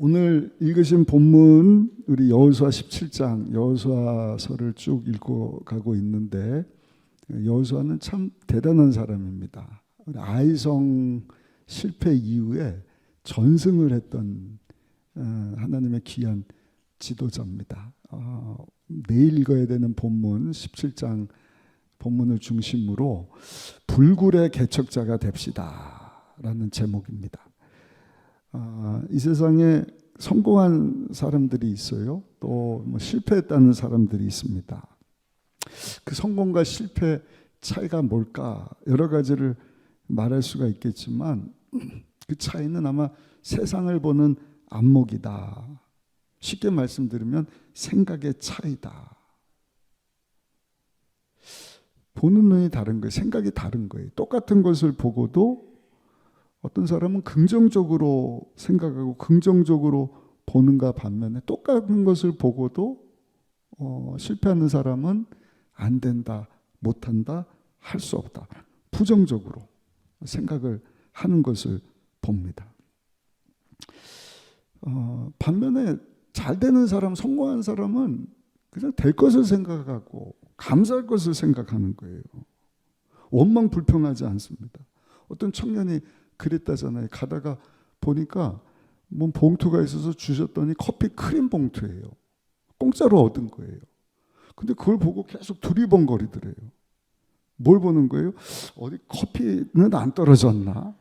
오늘 읽으신 본문 우리 여호수아 17장 여호수아서를 쭉 읽어가고 있는데 여호수아는 참 대단한 사람입니다. 아이성 실패 이후에 전승을 했던 하나님의 귀한 지도자입니다. 내일 읽어야 되는 본문 17장 본문을 중심으로 불굴의 개척자가 됩시다 라는 제목입니다. 이 세상에 성공한 사람들이 있어요. 또 실패했다는 사람들이 있습니다. 그 성공과 실패 차이가 뭘까? 여러 가지를 말할 수가 있겠지만 그 차이는 아마 세상을 보는 안목이다. 쉽게 말씀드리면 생각의 차이다. 보는 눈이 다른 거예요. 생각이 다른 거예요. 똑같은 것을 보고도 어떤 사람은 긍정적으로 생각하고 긍정적으로 보는가 반면에 똑같은 것을 보고도 실패하는 사람은 안 된다, 못한다, 할 수 없다. 부정적으로 생각을 하는 것을 봅니다. 반면에 잘 되는 사람, 성공한 사람은 그냥 될 것을 생각하고 감사할 것을 생각하는 거예요. 원망 불평하지 않습니다. 어떤 청년이 그랬다잖아요. 가다가 보니까 뭐 봉투가 있어서 주셨더니 커피 크림 봉투예요. 공짜로 얻은 거예요. 근데 그걸 보고 계속 두리번거리더래요. 뭘 보는 거예요? 어디 커피는 안 떨어졌나?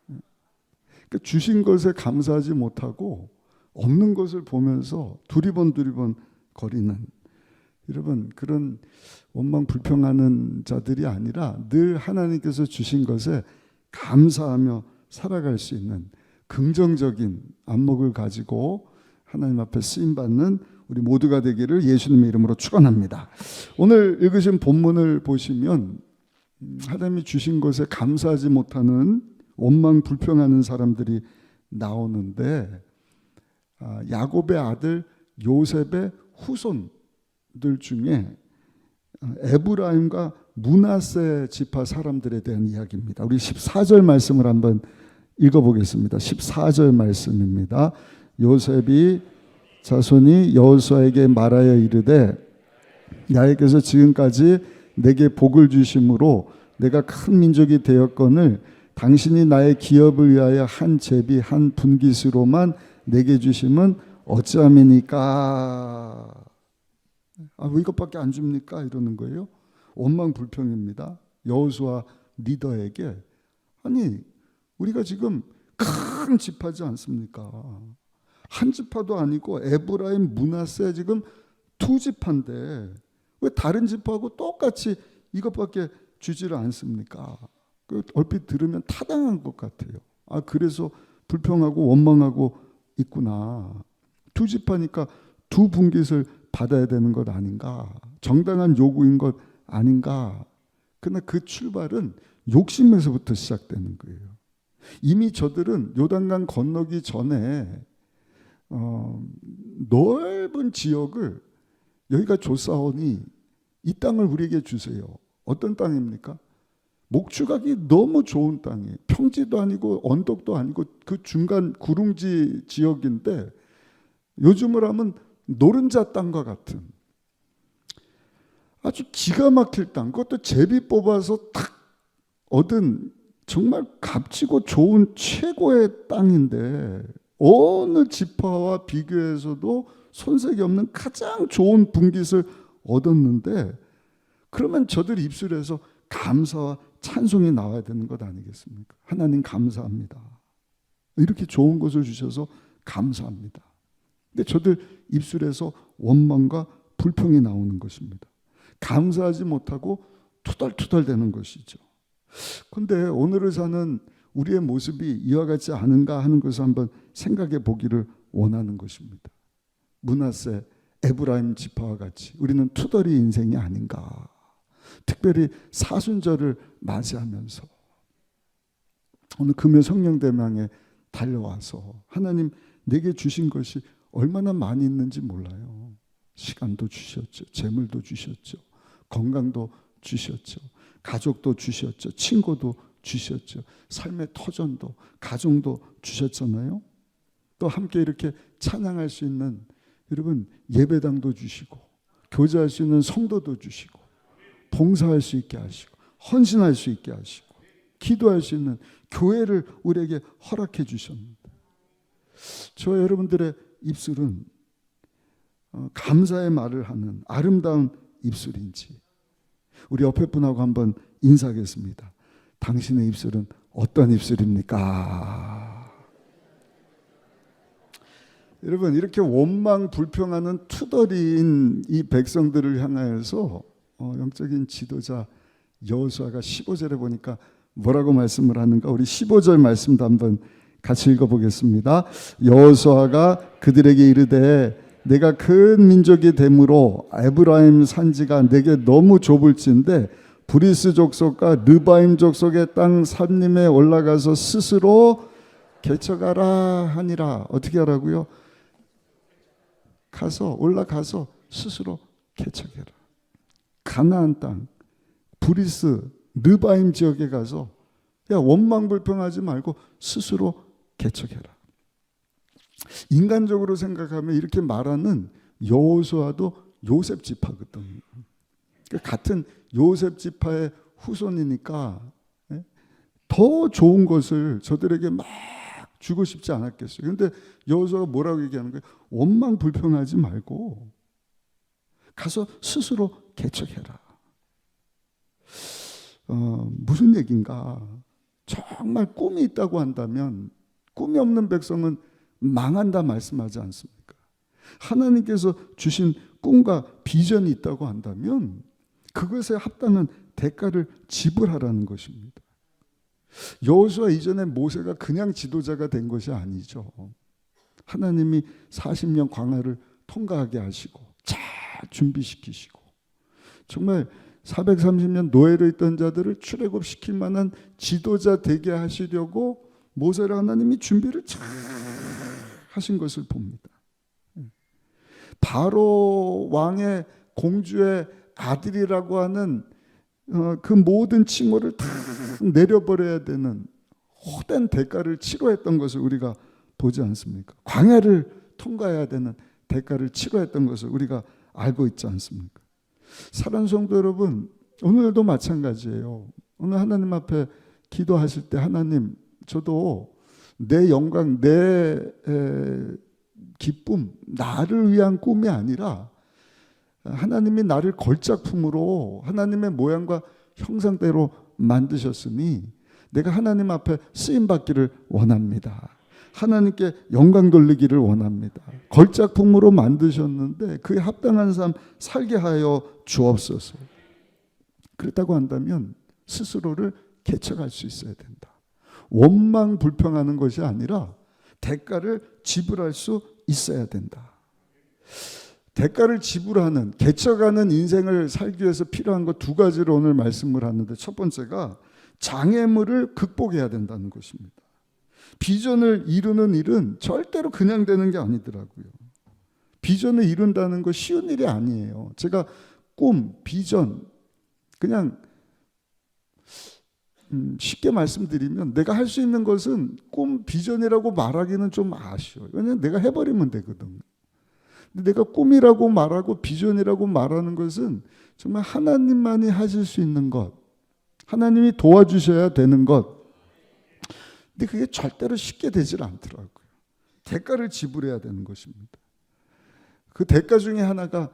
그러니까 주신 것에 감사하지 못하고 없는 것을 보면서 두리번 거리는, 여러분, 그런 원망 불평하는 자들이 아니라 늘 하나님께서 주신 것에 감사하며 살아갈 수 있는 긍정적인 안목을 가지고 하나님 앞에 쓰임받는 우리 모두가 되기를 예수님의 이름으로 축원합니다. 오늘 읽으신 본문을 보시면 하나님이 주신 것에 감사하지 못하는 원망 불평하는 사람들이 나오는데, 야곱의 아들 요셉의 후손들 중에 에브라임과 므낫세 지파 사람들에 대한 이야기입니다. 우리 14절 말씀을 한번 읽어보겠습니다. 14절 말씀입니다. 요셉이 자손이 여호수아에게 말하여 이르되 야훼께서 지금까지 내게 복을 주심으로 내가 큰 민족이 되었거늘 당신이 나의 기업을 위하여 한 제비 한 분깃으로만 내게 주심은 어찌함이니까? 왜 이것밖에 안 줍니까? 이러는 거예요. 원망 불평입니다. 여호수아 리더에게, 아니 우리가 지금 큰 지파지 않습니까? 한 지파도 아니고 에브라임 므낫세 지금 두 지파인데 왜 다른 지파하고 똑같이 이것밖에 주지를 않습니까? 얼핏 들으면 타당한 것 같아요. 그래서 불평하고 원망하고 있구나. 두 지파니까 두 분깃을 받아야 되는 것 아닌가? 정당한 요구인 것 아닌가? 그러나 그 출발은 욕심에서부터 시작되는 거예요. 이미 저들은 요단강 건너기 전에 넓은 지역을, 여기가 좋사오니 이 땅을 우리에게 주세요. 어떤 땅입니까? 목축하기 너무 좋은 땅이에요. 평지도 아니고 언덕도 아니고 그 중간 구릉지 지역인데 요즘으로 하면 노른자 땅과 같은 아주 기가 막힐 땅, 그것도 제비 뽑아서 탁 얻은 정말 값지고 좋은 최고의 땅인데 어느 지파와 비교해서도 손색이 없는 가장 좋은 분깃을 얻었는데, 그러면 저들 입술에서 감사와 찬송이 나와야 되는 것 아니겠습니까? 하나님 감사합니다. 이렇게 좋은 것을 주셔서 감사합니다. 근데 저들 입술에서 원망과 불평이 나오는 것입니다. 감사하지 못하고 투덜투덜대는 것이죠. 그런데 오늘을 사는 우리의 모습이 이와 같지 않은가 하는 것을 한번 생각해 보기를 원하는 것입니다. 므낫세, 에브라임 지파와 같이 우리는 투덜이 인생이 아닌가. 특별히 사순절을 맞이하면서 오늘 금요 성령대명에 달려와서 하나님 내게 주신 것이 얼마나 많이 있는지 몰라요. 시간도 주셨죠. 재물도 주셨죠. 건강도 주셨죠. 가족도 주셨죠. 친구도 주셨죠. 삶의 터전도, 가정도 주셨잖아요. 또 함께 이렇게 찬양할 수 있는 여러분 예배당도 주시고 교제할 수 있는 성도도 주시고 봉사할 수 있게 하시고 헌신할 수 있게 하시고 기도할 수 있는 교회를 우리에게 허락해 주셨는데 저 여러분들의 입술은 감사의 말을 하는 아름다운 입술인지 우리 옆에 분하고 한번 인사하겠습니다. 당신의 입술은 어떤 입술입니까? 여러분 이렇게 원망 불평하는 투덜이인 이 백성들을 향하여서 영적인 지도자 여호수아가 15절에 보니까 뭐라고 말씀을 하는가? 우리 15절 말씀도 한번 같이 읽어보겠습니다. 여호수아가 그들에게 이르되 내가 큰 민족이 되므로 에브라임 산지가 내게 너무 좁을진데 브리스 족속과 르바임 족속의 땅 산림에 올라가서 스스로 개척하라 하니라. 어떻게 하라고요? 올라가서 스스로 개척해라. 가나안 땅 브리스 르바임 지역에 가서 야 원망 불평하지 말고 스스로 개척해라. 인간적으로 생각하면 이렇게 말하는 여호수아도 요셉 지파거든요. 같은 요셉 지파의 후손이니까 더 좋은 것을 저들에게 막 주고 싶지 않았겠어요. 그런데 여호수아가 뭐라고 얘기하는 거예요? 원망 불평하지 말고 가서 스스로 개척해라. 무슨 얘기인가? 정말 꿈이 있다고 한다면 꿈이 없는 백성은 망한다 말씀하지 않습니까? 하나님께서 주신 꿈과 비전이 있다고 한다면 그것에 합당한 대가를 지불하라는 것입니다. 여호수아 이전에 모세가 그냥 지도자가 된 것이 아니죠. 하나님이 40년 광야를 통과하게 하시고 잘 준비시키시고 정말 430년 노예로 있던 자들을 출애굽시킬 만한 지도자 되게 하시려고 모세를 하나님이 준비를 잘 하신 것을 봅니다. 바로 왕의 공주의 아들이라고 하는 그 모든 칭호를 다 내려버려야 되는 호된 대가를 치러했던 것을 우리가 보지 않습니까? 광야를 통과해야 되는 대가를 치러했던 것을 우리가 알고 있지 않습니까? 사랑하는 성도 여러분, 오늘도 마찬가지예요. 오늘 하나님 앞에 기도하실 때 하나님, 저도 내 영광, 내 기쁨, 나를 위한 꿈이 아니라 하나님이 나를 걸작품으로 하나님의 모양과 형상대로 만드셨으니 내가 하나님 앞에 쓰임받기를 원합니다. 하나님께 영광 돌리기를 원합니다. 걸작품으로 만드셨는데 그에 합당한 삶 살게 하여 주옵소서. 그렇다고 한다면 스스로를 개척할 수 있어야 된다. 원망 불평하는 것이 아니라 대가를 지불할 수 있어야 된다. 대가를 지불하는 개척하는 인생을 살기 위해서 필요한 것 두 가지를 오늘 말씀을 하는데 첫 번째가 장애물을 극복해야 된다는 것입니다. 비전을 이루는 일은 절대로 그냥 되는 게 아니더라고요. 비전을 이룬다는 거 쉬운 일이 아니에요. 제가 꿈, 비전 그냥 쉽게 말씀드리면 내가 할 수 있는 것은 꿈, 비전이라고 말하기는 좀 아쉬워요. 왜냐하면 내가 해버리면 되거든요. 근데 내가 꿈이라고 말하고 비전이라고 말하는 것은 정말 하나님만이 하실 수 있는 것, 하나님이 도와주셔야 되는 것. 근데 그게 절대로 쉽게 되질 않더라고요. 대가를 지불해야 되는 것입니다. 그 대가 중에 하나가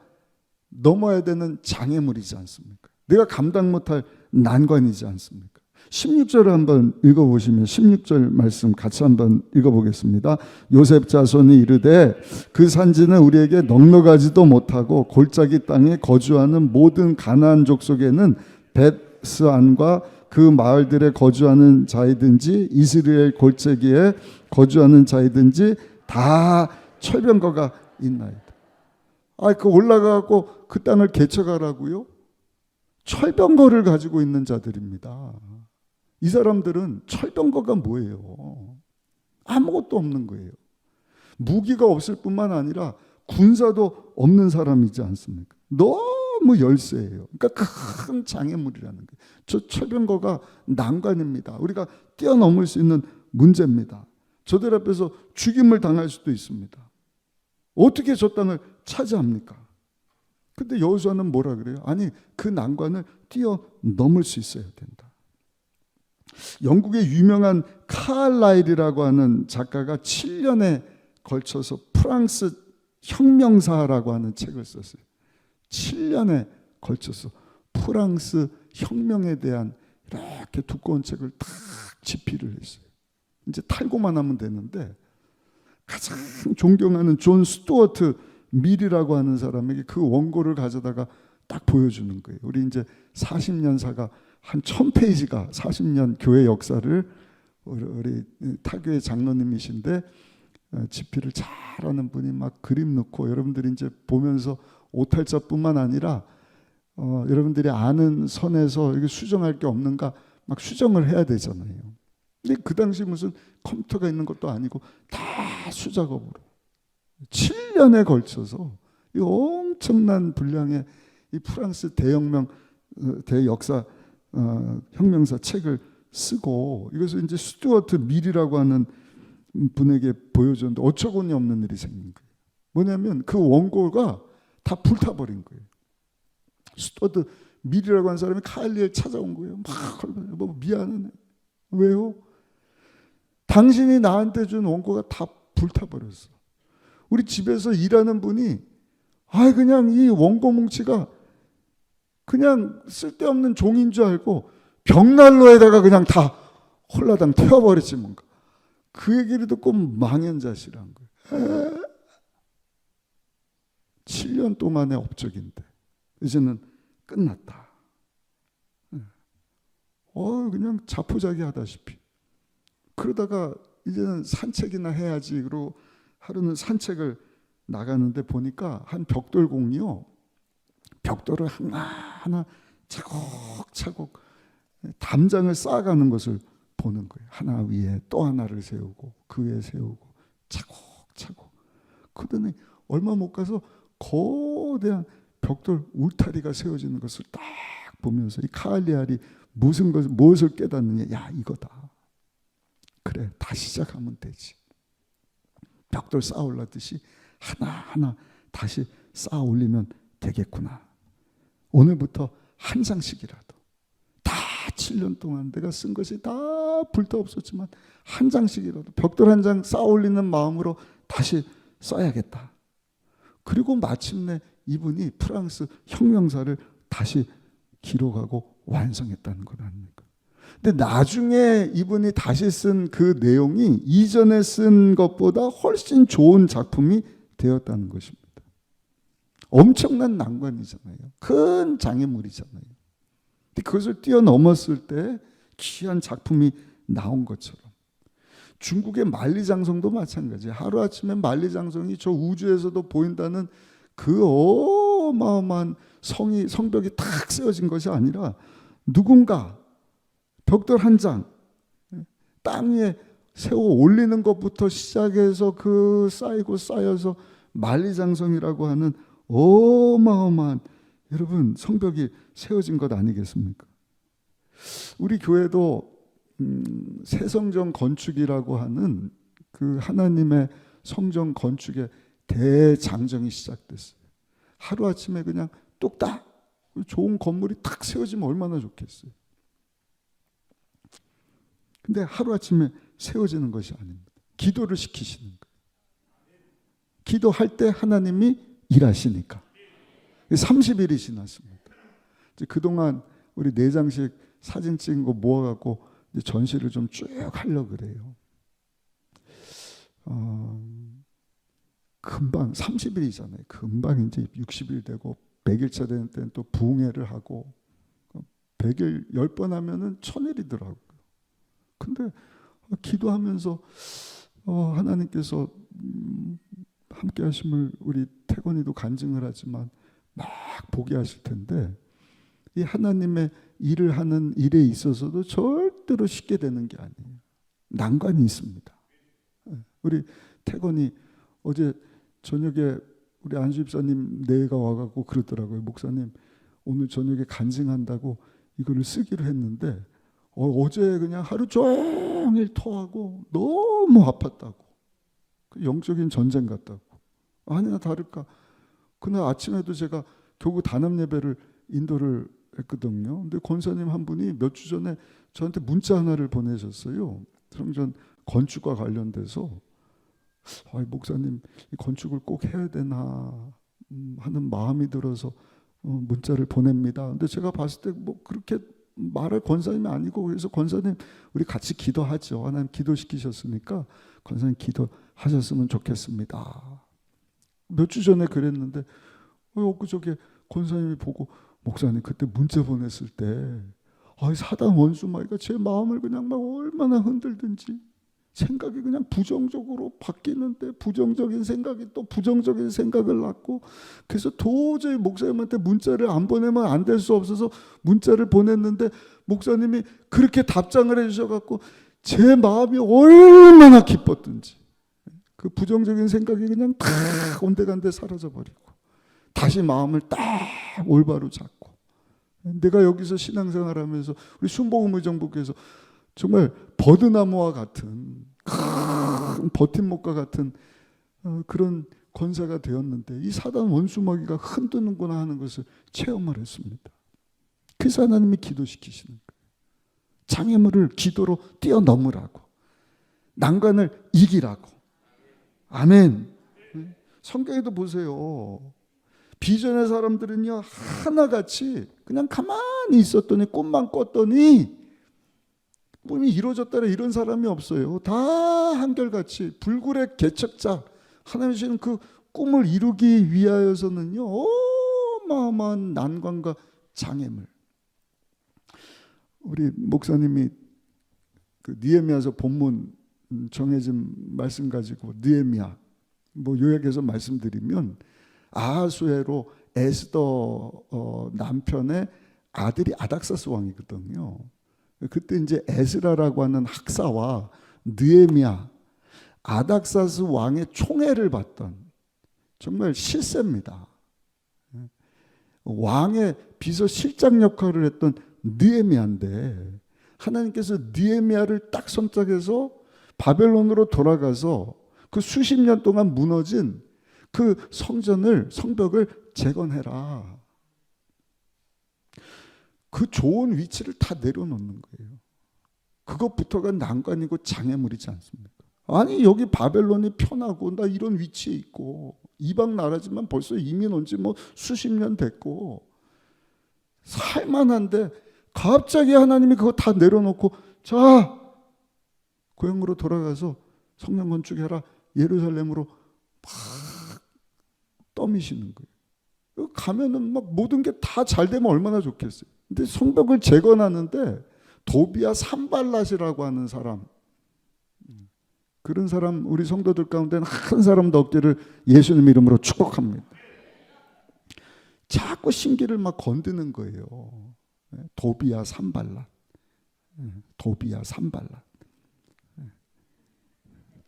넘어야 되는 장애물이지 않습니까? 내가 감당 못할 난관이지 않습니까? 16절을 한번 읽어보시면 16절 말씀 같이 한번 읽어보겠습니다. 요셉 자손이 이르되 그 산지는 우리에게 넉넉하지도 못하고 골짜기 땅에 거주하는 모든 가나안 족속에는 벳스안과 그 마을들에 거주하는 자이든지 이스라엘 골짜기에 거주하는 자이든지 다 철병거가 있나이다. 그 올라가고 그 땅을 개척하라고요? 철병거를 가지고 있는 자들입니다. 이 사람들은 철병거가 뭐예요? 아무것도 없는 거예요. 무기가 없을 뿐만 아니라 군사도 없는 사람이지 않습니까? 너무 열세예요. 그러니까 큰 장애물이라는 거예요. 저 철병거가 난관입니다. 우리가 뛰어넘을 수 있는 문제입니다. 저들 앞에서 죽임을 당할 수도 있습니다. 어떻게 저 땅을 차지합니까? 근데 여호수아는 뭐라 그래요? 아니, 그 난관을 뛰어넘을 수 있어야 된다. 영국의 유명한 카알라일이라고 하는 작가가 7년에 걸쳐서 프랑스 혁명사라고 하는 책을 썼어요. 7년에 걸쳐서 프랑스 혁명에 대한 이렇게 두꺼운 책을 딱 집필을 했어요. 이제 탈고만 하면 되는데, 가장 존경하는 존 스튜어트 밀이라고 하는 사람에게 그 원고를 가져다가 딱 보여주는 거예요. 우리 이제 40년사가 한 1000페이지가 40년 교회 역사를 우리 타교의 장로님이신데 집필을 잘하는 분이 막 그림 넣고, 여러분들이 이제 보면서 오탈자뿐만 아니라 여러분들이 아는 선에서 이게 수정할 게 없는가 막 수정을 해야 되잖아요. 근데 그 당시 무슨 컴퓨터가 있는 것도 아니고 다 수작업으로 7년에 걸쳐서 이 엄청난 분량의 이 프랑스 대혁명 대역사 혁명사 책을 쓰고, 이것을 이제 스튜어트 밀이라고 하는 분에게 보여줬는데 어처구니 없는 일이 생긴 거예요. 뭐냐면 그 원고가 다 불타버린 거예요. 스튜어트 밀이라고 하는 사람이 카일리에 찾아온 거예요. 막 뭐 미안하네. 왜요? 당신이 나한테 준 원고가 다 불타버렸어. 우리 집에서 일하는 분이 그냥 이 원고 뭉치가 그냥 쓸데없는 종인 줄 알고 벽난로에다가 그냥 다 홀라당 태워버리지 뭔가. 그 얘기를 듣고 망연자실한 거예요. 7년 동안의 업적인데 이제는 끝났다. 그냥 자포자기 하다시피. 그러다가 이제는 산책이나 해야지. 그러고 하루는 산책을 나가는데 보니까 한 벽돌공이요, 벽돌을 하나하나 차곡차곡 담장을 쌓아가는 것을 보는 거예요. 하나 위에 또 하나를 세우고 그 위에 세우고 차곡차곡. 그러더니 얼마 못 가서 거대한 벽돌 울타리가 세워지는 것을 딱 보면서 이 카알리알이 무엇을 깨닫느냐. 야, 이거다. 그래, 다시 시작하면 되지. 벽돌 쌓아 올랐듯이 하나하나 다시 쌓아 올리면 되겠구나. 오늘부터 한 장씩이라도, 다 7년 동안 내가 쓴 것이 다 불타 없었지만 한 장씩이라도 벽돌 한 장 쌓아 올리는 마음으로 다시 써야겠다. 그리고 마침내 이분이 프랑스 혁명사를 다시 기록하고 완성했다는 것 아닙니까? 근데 나중에 이분이 다시 쓴 그 내용이 이전에 쓴 것보다 훨씬 좋은 작품이 되었다는 것입니다. 엄청난 난관이잖아요. 큰 장애물이잖아요. 근데 그것을 뛰어넘었을 때 귀한 작품이 나온 것처럼 중국의 만리장성도 마찬가지예요. 하루아침에 만리장성이 저 우주에서도 보인다는 그 어마어마한 성벽이 탁 세워진 것이 아니라 누군가 벽돌 한 장 땅 위에 세워 올리는 것부터 시작해서 그 쌓이고 쌓여서 만리장성이라고 하는 어마어마한 여러분 성벽이 세워진 것 아니겠습니까? 우리 교회도 새성전 건축이라고 하는 그 하나님의 성전 건축의 대장정이 시작됐어요. 하루아침에 그냥 뚝딱 좋은 건물이 탁 세워지면 얼마나 좋겠어요. 근데 하루아침에 세워지는 것이 아닙니다. 기도를 시키시는 거예요. 기도할 때 하나님이 일하시니까. 30일이 지났습니다. 이제 그동안 우리 4장씩 사진 찍은 거 모아갖고 이제 전시를 좀 쭉 하려고 그래요. 금방 30일이잖아요. 금방 이제 60일 되고 100일차 되는 때는 또 부흥회를 하고 100일 10번 하면은 1000일이더라고요. 근데 기도하면서 하나님께서 함께 하심을 우리 태건이도 간증을 하지만 막 보게 하실 텐데, 이 하나님의 일을 하는 일에 있어서도 절대로 쉽게 되는 게 아니에요. 난관이 있습니다. 우리 태건이 어제 저녁에 우리 안수 집사님 내가 와갖고 그러더라고요. 목사님 오늘 저녁에 간증한다고 이거를 쓰기로 했는데 어제 그냥 하루 종일 종일 토하고 너무 아팠다고. 영적인 전쟁 같다고. 아니나 다를까 그날 아침에도 제가 교구 단합 예배를 인도를 했거든요. 근데 권사님 한 분이 몇 주 전에 저한테 문자 하나를 보내셨어요. 성전 건축과 관련돼서 목사님 이 건축을 꼭 해야 되나 하는 마음이 들어서 문자를 보냅니다. 근데 제가 봤을 때 뭐 그렇게 말할 권사님이 아니고, 그래서 권사님 우리 같이 기도하죠. 하나님 기도시키셨으니까 권사님 기도하셨으면 좋겠습니다. 몇 주 전에 그랬는데 엊그저께 권사님이 보고 목사님 그때 문자 보냈을 때 사단 원수마귀가 제 마음을 그냥 막 얼마나 흔들든지 생각이 그냥 부정적으로 바뀌는데 부정적인 생각이 또 부정적인 생각을 낳고, 그래서 도저히 목사님한테 문자를 안 보내면 안 될 수 없어서 문자를 보냈는데 목사님이 그렇게 답장을 해주셔갖고 제 마음이 얼마나 기뻤든지 그 부정적인 생각이 그냥 다 온데간데 사라져버리고 다시 마음을 딱 올바로 잡고, 내가 여기서 신앙생활하면서 우리 순복음의정부께서 정말 버드나무와 같은 큰 버팀목과 같은 그런 권사가 되었는데 이 사단 원수마귀가 흔드는구나 하는 것을 체험을 했습니다. 그래서 하나님이 기도시키시는 거예요. 장애물을 기도로 뛰어넘으라고, 난관을 이기라고. 아멘. 성경에도 보세요. 비전의 사람들은요 하나같이 그냥 가만히 있었더니 꿈만 꿨더니 꿈이 이루어졌다라 이런 사람이 없어요. 다 한결같이 불굴의 개척자 하나님 주시는 그 꿈을 이루기 위하여서는요 어마어마한 난관과 장애물. 우리 목사님이 그 느헤미야서 본문 정해진 말씀 가지고 느헤미야 뭐 요약해서 말씀드리면 아하수에로 에스더 남편의 아들이 아닥사스 왕이거든요. 그때 이제 에스라라고 하는 학사와 느헤미야, 아닥사스 왕의 총애를 받던 정말 실세입니다. 왕의 비서실장 역할을 했던 느헤미야인데 하나님께서 느헤미야를 딱 선택해서 바벨론으로 돌아가서 그 수십 년 동안 무너진 그 성벽을 재건해라. 그 좋은 위치를 다 내려놓는 거예요. 그것부터가 난관이고 장애물이지 않습니까? 아니 여기 바벨론이 편하고 나 이런 위치에 있고 이방 나라지만 벌써 이민 온 지 뭐 수십 년 됐고 살만한데 갑자기 하나님이 그거 다 내려놓고 자 고향으로 돌아가서 성령 건축해라 예루살렘으로 막 떠미시는 거예요. 가면은 막 모든 게 다 잘 되면 얼마나 좋겠어요. 근데 성벽을 재건하는데 도비아 산발랏이라고 하는 사람, 그런 사람 우리 성도들 가운데는 한 사람도 없기를 예수님 이름으로 축복합니다. 자꾸 신기를 막 건드는 거예요. 도비아 산발랏, 도비아 산발랏,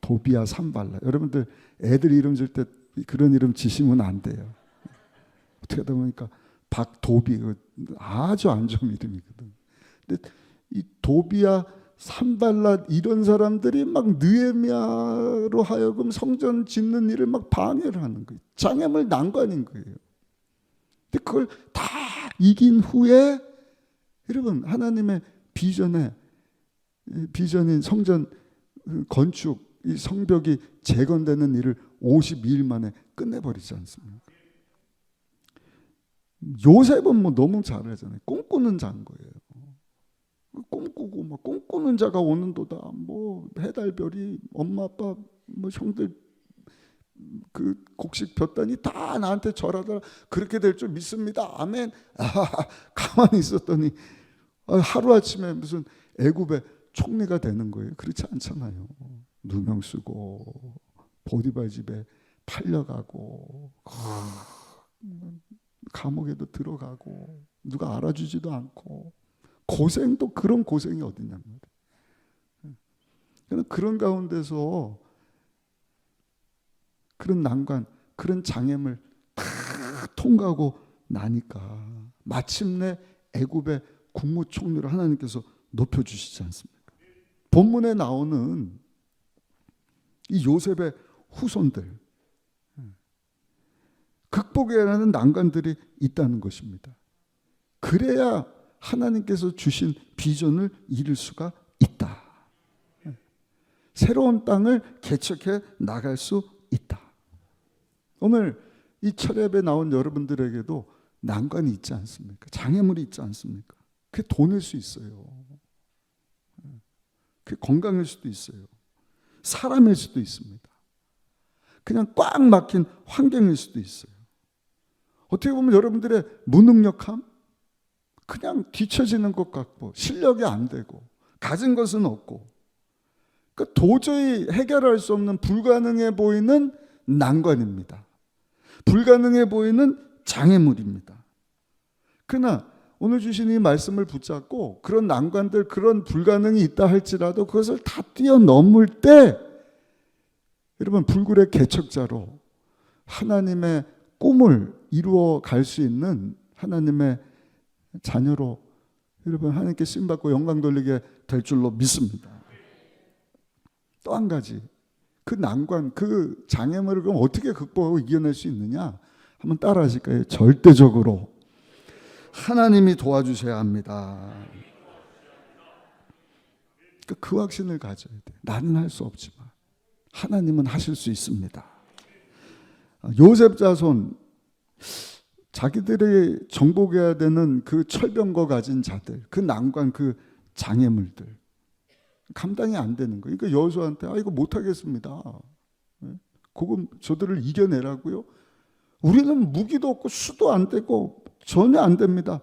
도비아 산발랏. 여러분들 애들 이름 줄 때 그런 이름 지시면 안 돼요. 어떻게 하다 보니까 박도비 아주 안 좋은 이름이거든. 근데 이 도비아 산발랏 이런 사람들이 막 느헤미야로 하여금 성전 짓는 일을 막 방해를 하는 거예요. 장애물 난관인 거예요. 근데 그걸 다 이긴 후에 여러분 하나님의 비전인 성전 건축 이 성벽이 재건되는 일을 52일 만에 끝내버리지 않습니까? 요셉은 뭐 너무 잘하잖아요. 꿈꾸는 자인 거예요. 꿈꾸고 막 꿈꾸는 자가 오는도다. 뭐 해달별이 엄마 아빠 뭐 형들 그 곡식 볕다니 다 나한테 절하더라. 그렇게 될 줄 믿습니다. 아멘. 가만히 있었더니 하루아침에 무슨 애굽의 총리가 되는 거예요. 그렇지 않잖아요. 누명 쓰고 보디발 집에 팔려가고 감옥에도 들어가고 누가 알아주지도 않고 고생도 그런 고생이 어딨냔 말이에요. 그런 가운데서 그런 난관, 그런 장애물 다 통과하고 나니까 마침내 애굽의 국무총리를 하나님께서 높여주시지 않습니까? 본문에 나오는 이 요셉의 후손들, 극복해야 하는 난관들이 있다는 것입니다. 그래야 하나님께서 주신 비전을 이룰 수가 있다. 새로운 땅을 개척해 나갈 수 있다. 오늘 이 철회에 나온 여러분들에게도 난관이 있지 않습니까? 장애물이 있지 않습니까? 그게 돈일 수 있어요. 그게 건강일 수도 있어요. 사람일 수도 있습니다. 그냥 꽉 막힌 환경일 수도 있어요. 어떻게 보면 여러분들의 무능력함, 그냥 뒤처지는 것 같고 실력이 안 되고 가진 것은 없고, 그러니까 도저히 해결할 수 없는 불가능해 보이는 난관입니다. 불가능해 보이는 장애물입니다. 그러나 오늘 주신 이 말씀을 붙잡고 그런 난관들, 그런 불가능이 있다 할지라도 그것을 다 뛰어넘을 때 여러분 불굴의 개척자로 하나님의 꿈을 이루어 갈 수 있는 하나님의 자녀로 여러분 하나님께 쓰임받고 영광 돌리게 될 줄로 믿습니다. 또 한 가지, 그 난관, 그 장애물을 그럼 어떻게 극복하고 이겨낼 수 있느냐? 한번 따라 하실까요? 절대적으로 하나님이 도와주셔야 합니다. 그 확신을 가져야 돼. 나는 할 수 없지만 하나님은 하실 수 있습니다. 요셉 자손, 자기들이 정복해야 되는 그 철병거 가진 자들, 그 난관, 그 장애물들 감당이 안 되는 거예요. 그러니까 여호수아한테 이거 못하겠습니다. 그건 저들을 이겨내라고요? 우리는 무기도 없고 수도 안 되고 전혀 안 됩니다.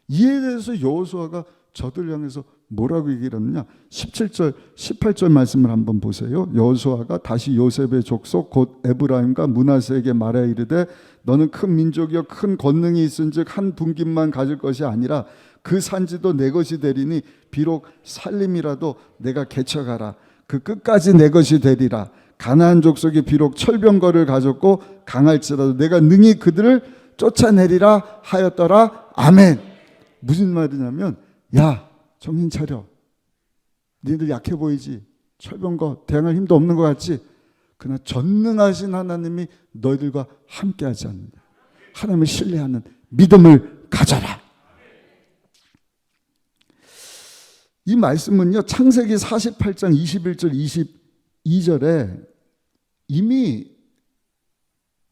이에 대해서 여호수아가 저들 향해서 뭐라고 얘기를 했느냐? 17절, 18절 말씀을 한번 보세요. 여호수아가 다시 요셉의 족속 곧 에브라임과 므낫세에게 말하여 이르되 너는 큰 민족이여 큰 권능이 있은즉 한 분깃만 가질 것이 아니라 그 산지도 내 것이 되리니 비록 살림이라도 내가 개척하라. 그 끝까지 내 것이 되리라. 가나안 족속이 비록 철병거를 가졌고 강할지라도 내가 능히 그들을 쫓아내리라 하였더라. 아멘. 무슨 말이냐면, 야 정신 차려. 너희들 약해 보이지? 철병거 대항할 힘도 없는 것 같지? 그러나 전능하신 하나님이 너희들과 함께하지 않느냐. 하나님을 신뢰하는 믿음을 가져라. 이 말씀은요, 창세기 48장 21절 22절에 이미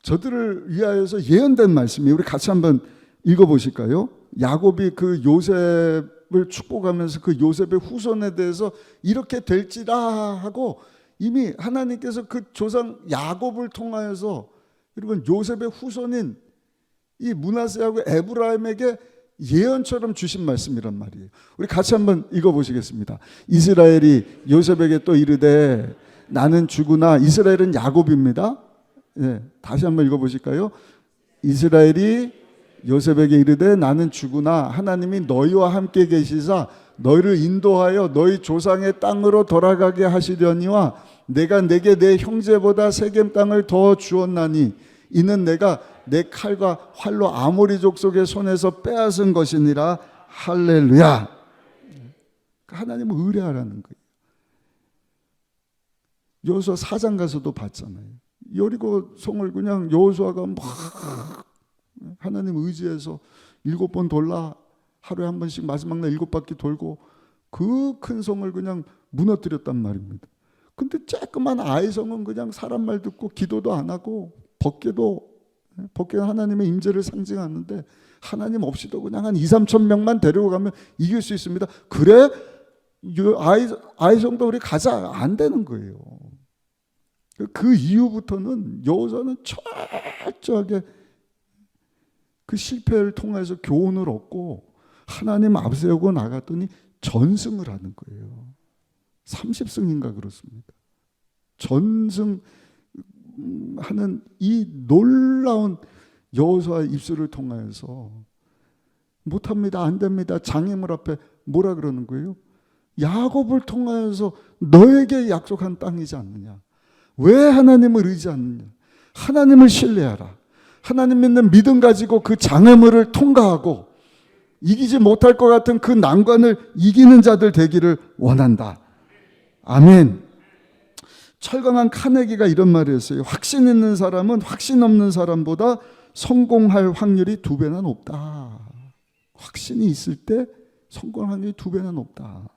저들을 위하여서 예언된 말씀이에요. 우리 같이 한번 읽어보실까요? 야곱이 그 요셉을 축복하면서 그 요셉의 후손에 대해서 이렇게 될지라 하고 이미 하나님께서 그 조상 야곱을 통하여서 여러분 요셉의 후손인 이 므낫세하고 에브라임에게 예언처럼 주신 말씀이란 말이에요. 우리 같이 한번 읽어보시겠습니다. 이스라엘이 요셉에게 또 이르되 나는 주구나. 이스라엘은 야곱입니다. 네, 다시 한번 읽어보실까요? 이스라엘이 요셉에게 이르되 나는 주구나. 하나님이 너희와 함께 계시사 너희를 인도하여 너희 조상의 땅으로 돌아가게 하시려니와 내가 내게 내 형제보다 세겜 땅을 더 주었나니 이는 내가 내 칼과 활로 아모리 족속의 손에서 빼앗은 것이니라. 할렐루야. 하나님은 의뢰하라는 거예요. 여호수아 4장 가서도 봤잖아요. 여리고 성을 그냥 여호수아가 막 하나님 의지해서 7번 돌라. 하루에 한 번씩 마지막 날 7바퀴 돌고 그 큰 성을 그냥 무너뜨렸단 말입니다. 근데 조그만 아이성은 그냥 사람 말 듣고 기도도 안 하고 법궤가 하나님의 임재를 상징하는데 하나님 없이도 그냥 한 2-3천 명만 데리고 가면 이길 수 있습니다. 그래? 아이성도 우리 가자. 안 되는 거예요. 그 이후부터는 여호수아는 철저하게 그 실패를 통해서 교훈을 얻고 하나님 앞세우고 나갔더니 전승을 하는 거예요. 30승인가 그렇습니다. 전승하는 이 놀라운 여호수아의 입술을 통하여서 못합니다, 안 됩니다, 장애물 앞에 뭐라 그러는 거예요? 야곱을 통하여서 너에게 약속한 땅이지 않느냐. 왜 하나님을 의지하느냐. 하나님을 신뢰하라. 하나님 믿는 믿음 가지고 그 장애물을 통과하고 이기지 못할 것 같은 그 난관을 이기는 자들 되기를 원한다. 아멘. 철강한 카네기가 이런 말을 했어요. 확신 있는 사람은 확신 없는 사람보다 성공할 확률이 2배나 높다. 확신이 있을 때 성공할 확률이 2배나 높다.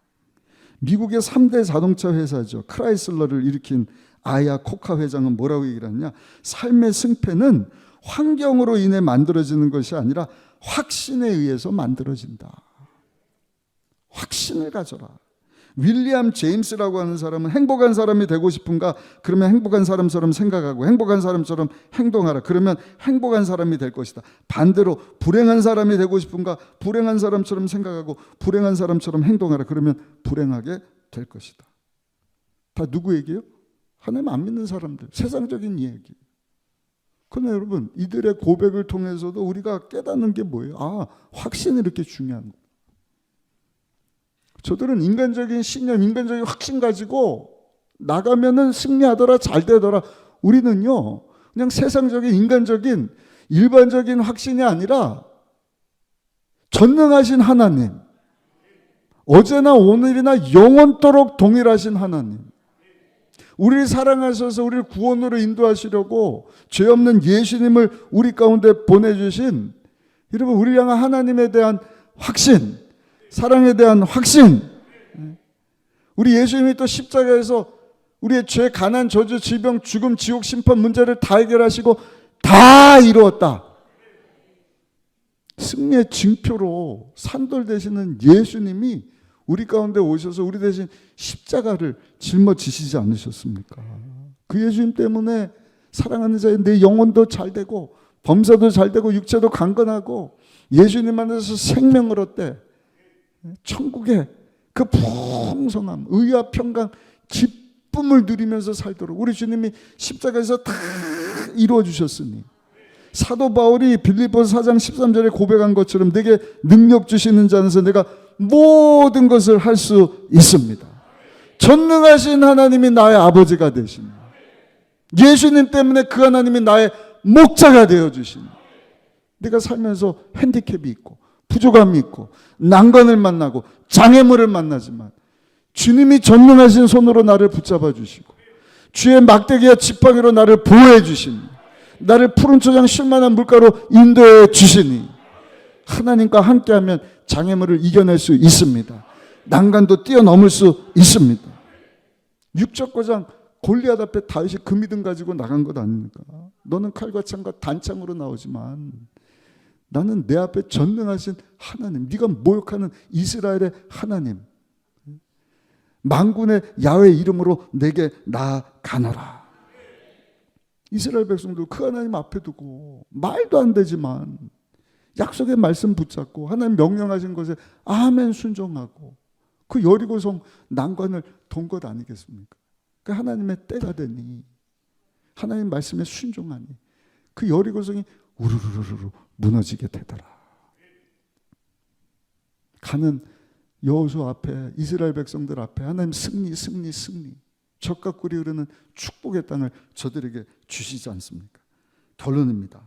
미국의 3대 자동차 회사죠. 크라이슬러를 일으킨 아야 코카 회장은 뭐라고 얘기를 하느냐. 삶의 승패는 환경으로 인해 만들어지는 것이 아니라 확신에 의해서 만들어진다. 확신을 가져라. 윌리엄 제임스라고 하는 사람은 행복한 사람이 되고 싶은가? 그러면 행복한 사람처럼 생각하고 행복한 사람처럼 행동하라. 그러면 행복한 사람이 될 것이다. 반대로 불행한 사람이 되고 싶은가? 불행한 사람처럼 생각하고 불행한 사람처럼 행동하라. 그러면 불행하게 될 것이다. 다 누구 얘기예요? 하나님 안 믿는 사람들. 세상적인 이야기. 그러나 여러분, 이들의 고백을 통해서도 우리가 깨닫는 게 뭐예요? 아, 확신이 이렇게 중요한 거예요. 저들은 인간적인 신념, 인간적인 확신 가지고 나가면은 승리하더라, 잘 되더라. 우리는요, 그냥 세상적인, 인간적인, 일반적인 확신이 아니라 전능하신 하나님, 어제나 오늘이나 영원토록 동일하신 하나님, 우리를 사랑하셔서 우리를 구원으로 인도하시려고 죄 없는 예수님을 우리 가운데 보내주신, 여러분, 우리를 향한 하나님에 대한 확신, 사랑에 대한 확신. 우리 예수님이 또 십자가에서 우리의 죄, 가난, 저주, 질병, 죽음, 지옥, 심판 문제를 다 해결하시고 다 이루었다. 승리의 징표로 산돌되시는 예수님이 우리 가운데 오셔서 우리 대신 십자가를 짊어지시지 않으셨습니까? 그 예수님 때문에 사랑하는 자의 내 영혼도 잘 되고 범사도 잘 되고 육체도 강건하고 예수님 안에서 생명을 얻되 천국의 그 풍성함, 의와 평강, 기쁨을 누리면서 살도록 우리 주님이 십자가에서 다 이루어 주셨으니, 사도 바울이 빌립보서 4장 13절에 고백한 것처럼 내게 능력 주시는 자 안에서 내가 모든 것을 할 수 있습니다. 전능하신 하나님이 나의 아버지가 되시니, 예수님 때문에 그 하나님이 나의 목자가 되어주시니, 내가 살면서 핸디캡이 있고 부족함이 있고 난관을 만나고 장애물을 만나지만 주님이 전능하신 손으로 나를 붙잡아 주시고 주의 막대기와 지팡이로 나를 보호해 주시니, 나를 푸른 초장 쉴만한 물가로 인도해 주시니, 하나님과 함께하면 장애물을 이겨낼 수 있습니다. 난간도 뛰어넘을 수 있습니다. 육적고장 골리앗 앞에 다윗이 그 믿음 가지고 나간 것 아닙니까? 너는 칼과 창과 단창으로 나오지만 나는 내 앞에 전능하신 하나님, 네가 모욕하는 이스라엘의 하나님, 만군의 야훼 이름으로 내게 나아가노라. 이스라엘 백성도 그 하나님 앞에 두고 말도 안 되지만 약속의 말씀 붙잡고 하나님 명령하신 것에 아멘 순종하고 그 여리고성 난관을 돈 것 아니겠습니까? 그 하나님의 때가 되니, 하나님 말씀에 순종하니 그 여리고성이 우르르르르 무너지게 되더라. 가는 여호수아 앞에, 이스라엘 백성들 앞에 하나님 승리, 젖과 꿀이 흐르는 축복의 땅을 저들에게 주시지 않습니까? 결론입니다.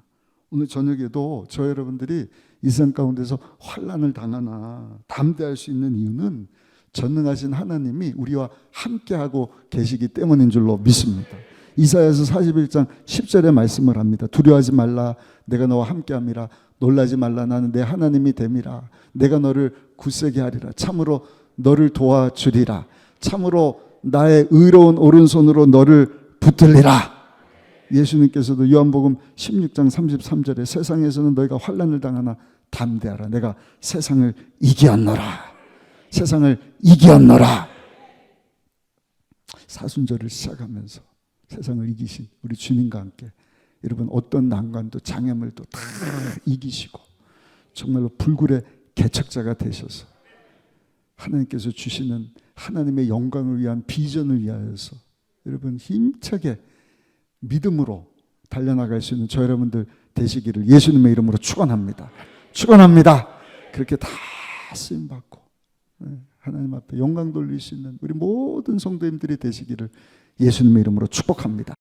오늘 저녁에도 저 여러분들이 이 세상 가운데서 환난을 당하나 담대할 수 있는 이유는 전능하신 하나님이 우리와 함께하고 계시기 때문인 줄로 믿습니다. 이사야서 41장 10절의 말씀을 합니다. 두려워하지 말라, 내가 너와 함께함이라. 놀라지 말라, 나는 내 하나님이 됨이라. 내가 너를 굳세게 하리라. 참으로 너를 도와주리라. 참으로 나의 의로운 오른손으로 너를 붙들리라. 예수님께서도 요한복음 16장 33절에 세상에서는 너희가 환난을 당하나 담대하라. 내가 세상을 이겼노라. 세상을 이겼노라. 사순절을 시작하면서 세상을 이기신 우리 주님과 함께 여러분 어떤 난관도 장애물도 다 이기시고 정말로 불굴의 개척자가 되셔서 하나님께서 주시는 하나님의 영광을 위한 비전을 위하여서 여러분 힘차게 믿음으로 달려나갈 수 있는 저 여러분들 되시기를 예수님의 이름으로 축원합니다. 축원합니다. 그렇게 다 쓰임받고 하나님 앞에 영광 돌릴 수 있는 우리 모든 성도님들이 되시기를 예수님의 이름으로 축복합니다.